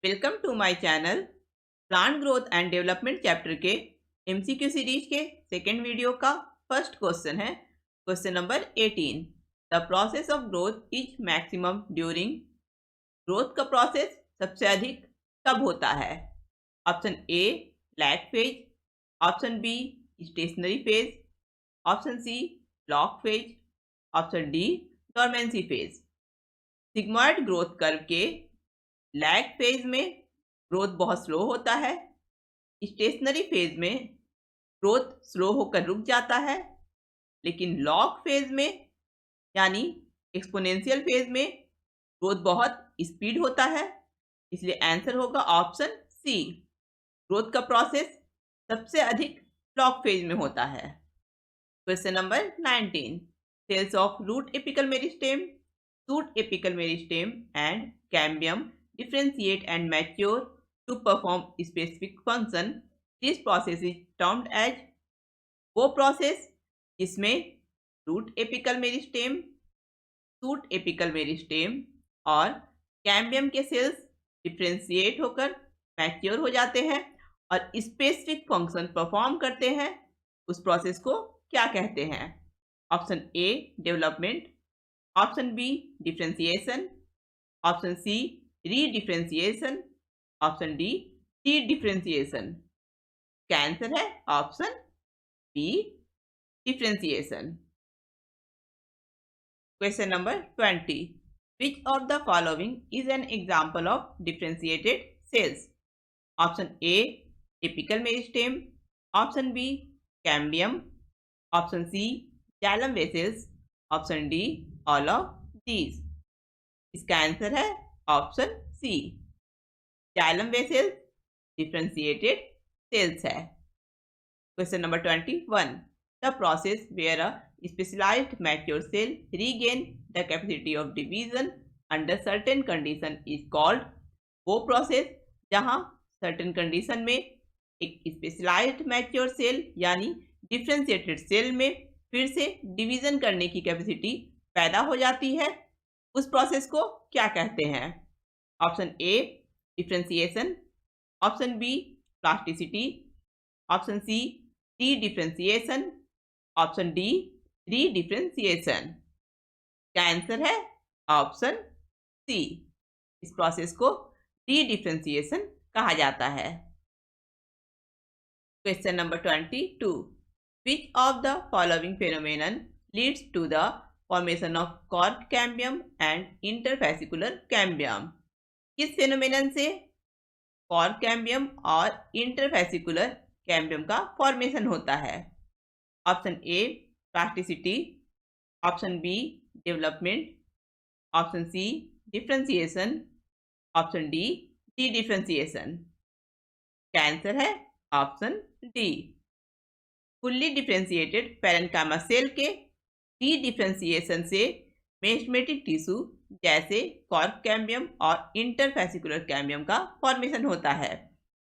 Welcome to my channel. Plant growth and development chapter के MCQ series के second video का first question है question number 18। The process of growth is maximum during. Growth का process सबसे अधिक कब होता है? Option A lag phase, option B stationary phase, option C log phase, option D dormancy phase. Sigmoid growth curve के lag phase में growth बहुत slow होता है। स्टेशनरी फेज में ग्रोथ स्लो होकर रुक जाता है, लेकिन लॉग फेज में यानी एक्सपोनेंशियल फेज में ग्रोथ बहुत स्पीड होता है। इसलिए आंसर होगा ऑप्शन सी। ग्रोथ का प्रोसेस सबसे अधिक लॉग फेज में होता है। Question number 19। Cells of root apical meristem, shoot apical meristem and cambium differentiate and mature to perform specific function. This process is termed as वो process जिसमें root apical meristem, shoot apical meristem और cambium के cells differentiate होकर mature हो जाते हैं और specific function perform करते हैं, उस प्रोसेस को क्या कहते हैं? Option A development, option B differentiation, option C redifferentiation, option D D differentiation. क्या आंसर है? Option B differentiation. Question number 20। Which of the following is an example of differentiated cells? Option A typical meristem, option B cambium, option C xylem vessels, option D all of these. इसका answer है option C, xylem vessels differentiated cells है। Question number 21। The process where a specialised mature cell regain the capacity of division under certain condition is called. वो process जहां certain condition में एक specialized mature cell यानी differentiated cell में फिर से division करने की कैपेसिटी पैदा हो जाती है, उस प्रोसेस को क्या कहते हैं? Option A differentiation, option B plasticity, option C dedifferentiation, option D redifferentiation. क्या आंसर है? Option C. इस प्रोसेस को रीडिफ्रेंशिएशन कहा जाता है। Question number 22। Which of the following phenomenon leads to the formation of cork cambium and interfascicular cambium? किस phenomenon से cork cambium और इंटरफेसिकुलर कैम्बियम का फॉर्मेशन होता है? Option A plasticity, option B development, option C differentiation, option D D differentiation. क्या answer है? Option D. Fully differentiated parenchyma cell के dedifferentiation से मेस्मेटिक टिश्यू जैसे कॉर्क कैम्बियम और इंटरफेसिकुलर कैम्बियम का फॉर्मेशन होता है।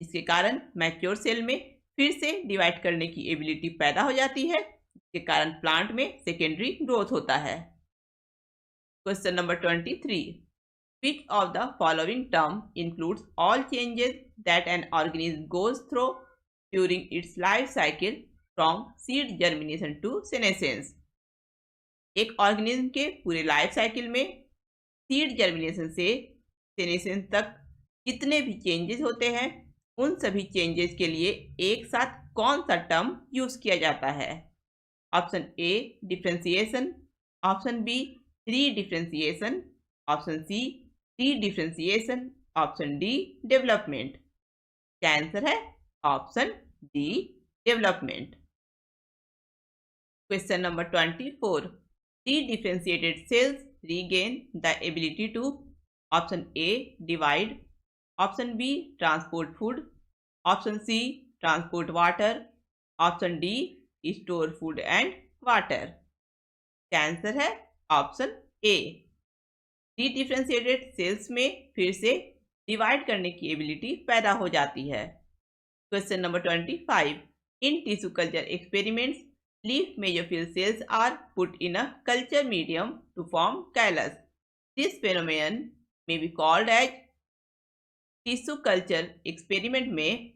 इसके कारण मैच्योर सेल में फिर से डिवाइड करने की एबिलिटी पैदा हो जाती है, जिसके कारण प्लांट में सेकेंडरी ग्रोथ होता है। Question number 23। Which of the following term includes all changes that an organism goes through during its life cycle from seed germination to senescence? एक ऑर्गेनिज्म के पूरे लाइफ साइकिल में सीड जर्मिनेशन से senescence तक जितने भी चेंजेस होते हैं, उन सभी चेंजेस के लिए एक साथ कौन सा टर्म यूज किया जाता है? Option A differentiation, option B redifferentiation, option C dedifferentiation, option D development. क्या आंसर है? Option D development. Question number 24। Dedifferentiated cells regain the ability to option A divide, option B transport food, option C transport water, option D store food and water. क्या answer है? Option A. Dedifferentiated cells में फिर से divide करने की ability पैदा हो जाती है। Question number 25। In tissue culture experiments leaf mesophyll cells are put in a culture medium to form callus. This phenomenon may be called as tissue culture experiment में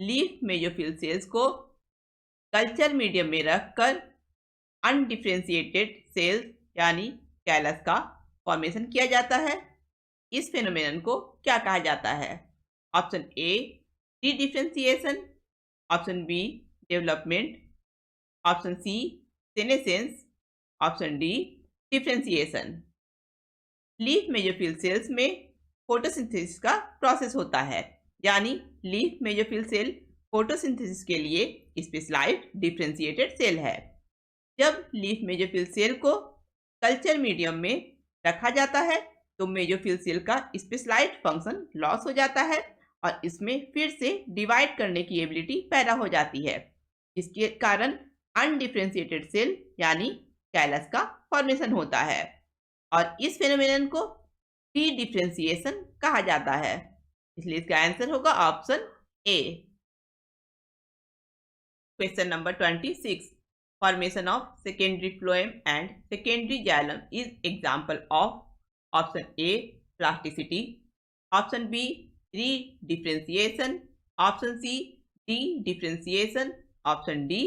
लीफ मेसोफिल सेल्स को culture medium में रखकर undifferentiated sales यानी callus का formation किया जाता है। इस फेनोमेनन को क्या कहा जाता है? Option A dedifferentiation, option B development, option C senescence, option D differentiation. Leaf mesophyll cells में फोटोसिंथेसिस का प्रोसेस होता है, यानी लीफ मेसोफिल सेल फोटोसिंथेसिस के लिए स्पेशलाइज्ड डिफरेंशिएटेड सेल है। जब लीफ मेसोफिल सेल को कल्चर मीडियम में रखा जाता है तो मेसोफिल सेल का स्पेशलाइज्ड फंक्शन लॉस हो जाता है और इसमें फिर से डिवाइड करने की एबिलिटी पैदा हो जाती है, जिसके कारण अनडिफरेंशिएटेड सेल यानी कैलस का फॉर्मेशन होता है और इस फेनोमेनन को डी डिफरेंशिएशन कहा जाता है। इसलिए इसका आंसर होगा option A. Question number 26, formation of secondary phloem and secondary xylem is example of option A plasticity, option B redifferentiation, option C de-differentiation, option D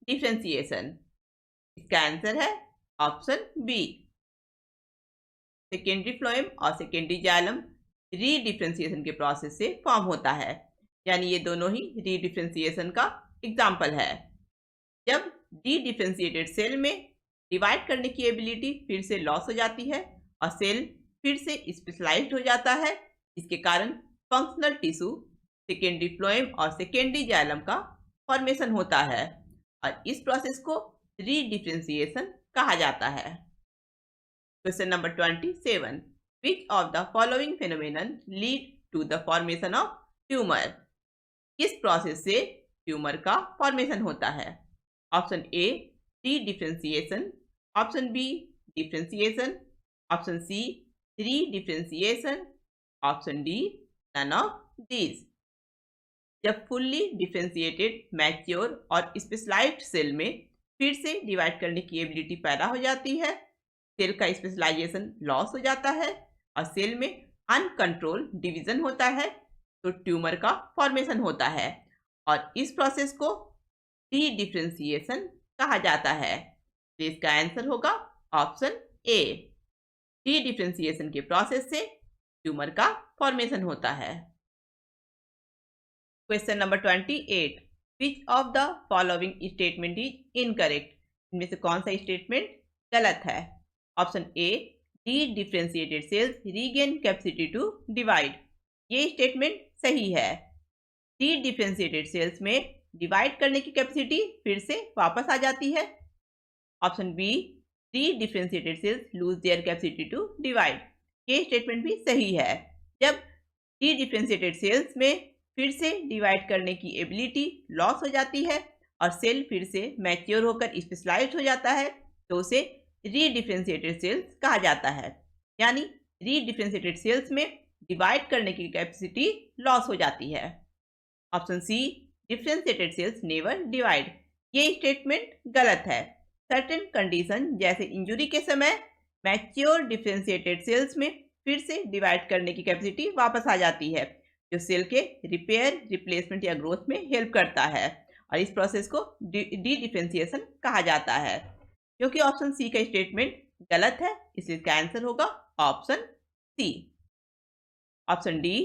differentiation। इसका आंसर है option B. Secondary phloem और secondary xylem रीडिफरेंशिएशन के process से form होता है, यानी ये दोनों ही रीडिफरेंशिएशन का एग्जाम्पल है। जब डी डिफरेंशिएटेड सेल में डिवाइड करने की एबिलिटी फिर से लॉस हो जाती है और सेल फिर से स्पेशलाइज्ड हो जाता है, इसके कारण फंक्शनल टिश्यू सेकेंडरी फ्लोएम और सेकेंडरी जाइलम का फॉर्मेशन होता है और इस प्रोसेस को रीडिफरेंशिएशन कहा जाता है। Question number 27, which of the following phenomenon lead to the formation of tumor? किस प्रोसेस से ट्यूमर का फॉर्मेशन होता है? Option A dedifferentiation, option B differentiation, option C redifferentiation, option D none of these. जब fully differentiated mature और specialized cell में फिर से डिवाइड करने की एबिलिटी पैदा हो जाती है, सेल का स्पेशलाइजेशन लॉस हो जाता है और सेल में अनकंट्रोल्ड डिवीजन होता है तो ट्यूमर का फॉर्मेशन होता है और इस प्रोसेस को डी डिफरेंशिएशन कहा जाता है। तो इसका आंसर होगा ऑप्शन ए। डी डिफरेंशिएशन के प्रोसेस से ट्यूमर का फॉर्मेशन होता है। Question number 28, which of the following statement is incorrect? इनमें से कौन सा स्टेटमेंट गलत है? Option A dedifferentiated cells regain capacity to divide, ये स्टेटमेंट सही है। डी डिफरेंशिएटेड सेल्स में डिवाइड करने की कैपेसिटी फिर से वापस आ जाती है। Option B dedifferentiated cells lose their capacity to divide, ये स्टेटमेंट भी सही है। जब डी डिफरेंशिएटेड सेल्स में फिर से डिवाइड करने की एबिलिटी लॉस हो जाती है और सेल फिर से मैच्योर होकर स्पेशलाइज्ड हो जाता है तो उसे रीडिफरेंशिएटेड सेल्स कहा जाता है, यानी रीडिफरेंशिएटेड सेल्स में डिवाइड करने की कैपेसिटी लॉस हो जाती है। Option C differentiated cells never divide, ये स्टेटमेंट गलत है। सर्टेन कंडीशन जैसे इंजुरी के समय मैच्योर डिफरेंशिएटेड सेल्स में फिर से डिवाइड करने की कैपेसिटी वापस आ जाती है, जो सेल के रिपेयर, रिप्लेसमेंट या ग्रोथ में हेल्प करता है और इस प्रोसेस को डी डिफरेंशिएशन कहा जाता है। क्योंकि ऑप्शन सी का स्टेटमेंट गलत है इसलिए इसका आंसर होगा option C. Option D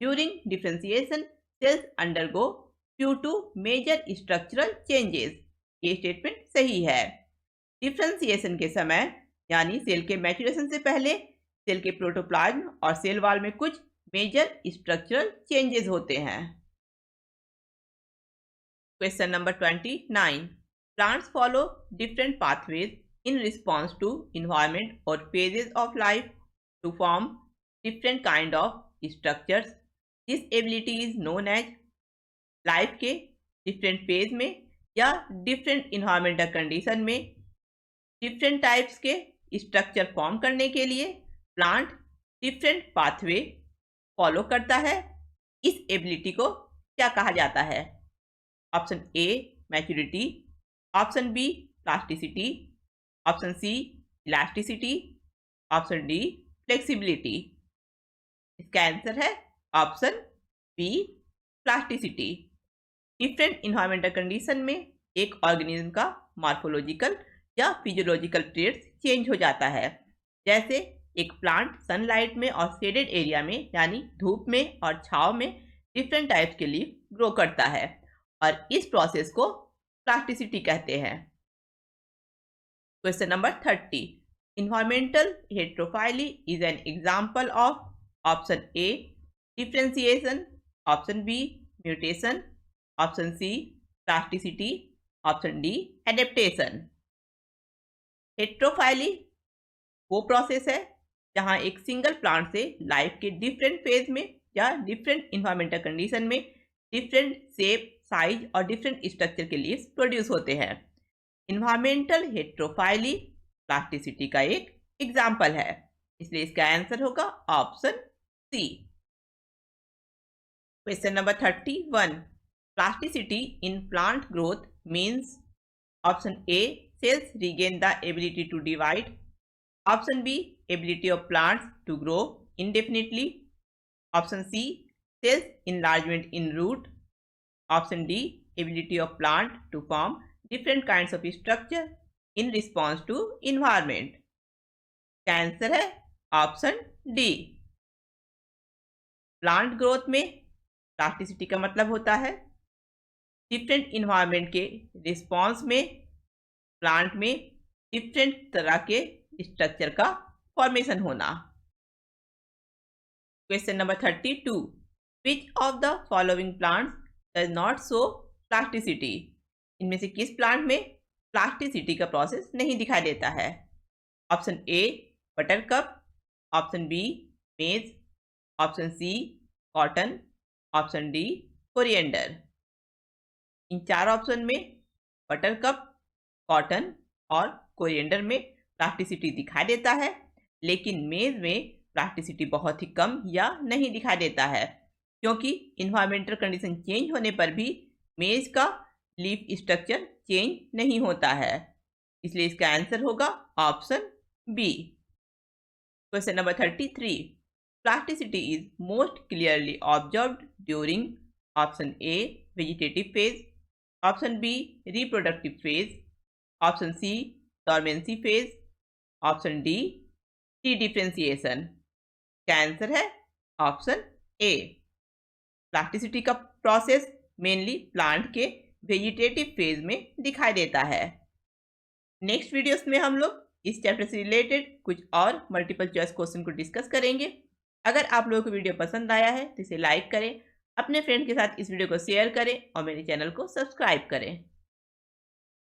during differentiation cells undergo due to major structural changes, ये स्टेटमेंट सही है। डिफरेंशिएशन के समय यानी सेल के मैच्योरेशन से पहले सेल के प्रोटोप्लाज्म और सेल वॉल में कुछ मेजर स्ट्रक्चरल चेंजेस होते हैं। Question number 29, plants follow different pathways in response to environment or phases of life to form different kind of structures. This ability is known as life के different phase में या different environmental condition में different types के structure form करने के लिए plant different pathway follow करता है। इस ability को क्या कहा जाता है? Option A maturity, option B plasticity, option C elasticity, option D flexibility. इसका आंसर है option B plasticity. Different environmental condition में एक ऑर्गेनिज्म का मॉर्फोलॉजिकल या फिजियोलॉजिकल ट्रेट्स चेंज हो जाता है। जैसे एक प्लांट सनलाइट में और शेडेड एरिया में यानी धूप में और छांव में डिफरेंट टाइप्स के लीफ ग्रो करता है और इस प्रोसेस को प्लास्टिसिटी कहते हैं। Question number 30, environmental heterophylly is an example of option A differentiation, option B mutation, option C plasticity, option D adaptation. Heterophylly वो प्रोसेस है जहां एक सिंगल प्लांट से लाइफ के डिफरेंट फेज में या डिफरेंट इन्वायरमेंटल कंडीशन में डिफरेंट शेप, साइज और डिफरेंट स्ट्रक्चर के लीव्स प्रोड्यूस होते हैं। इन्वायरमेंटल हेट्रोफाइली प्लास्टिसिटी का एक एग्जाम्पल है, इसलिए इसका आंसर होगा option C. Question number 31, plasticity in plant growth means option A cells regain the ability to divide, option B ability of plants to grow indefinitely, option C cells enlargement in root, option D ability of plant to form different kinds of structure in response to environment। क्या answer है option D. Plant growth में plasticity का मतलब होता है different environment के response में plant में डिफरेंट तरह के स्ट्रक्चर का फॉर्मेशन होना। Question number 32, which of the following plants does not show plasticity, इनमें से किस प्लांट में प्लास्टिसिटी का प्रोसेस नहीं दिखाई देता है। Option A buttercup, option B maize, option C cotton, option D coriander. इन चार ऑप्शन में बटरकप, कॉटन और कोरिएंडर में प्लास्टिसिटी दिखाई देता है, लेकिन मेज में प्लास्टिसिटी बहुत ही कम या नहीं दिखाई देता है, क्योंकि इन्वायरमेंटल कंडीशन चेंज होने पर भी मेज का लीफ स्ट्रक्चर चेंज नहीं होता है, इसलिए इसका आंसर होगा option B. Question number 33, plasticity is most clearly observed during option A vegetative phase, option B reproductive phase, option C dormancy phase, option D dedifferentiation. क्या आंसर है option A. Plasticity का process mainly plant के vegetative phase में दिखाई देता है। Next videos में हम लोग इस चैप्टर से रिलेटेड कुछ और मल्टीपल चॉइस क्वेश्चन को डिस्कस करेंगे। अगर आप लोगों को वीडियो पसंद आया है तो इसे लाइक करें, अपने फ्रेंड के साथ इस वीडियो को शेयर करें और मेरे चैनल को सब्सक्राइब करें।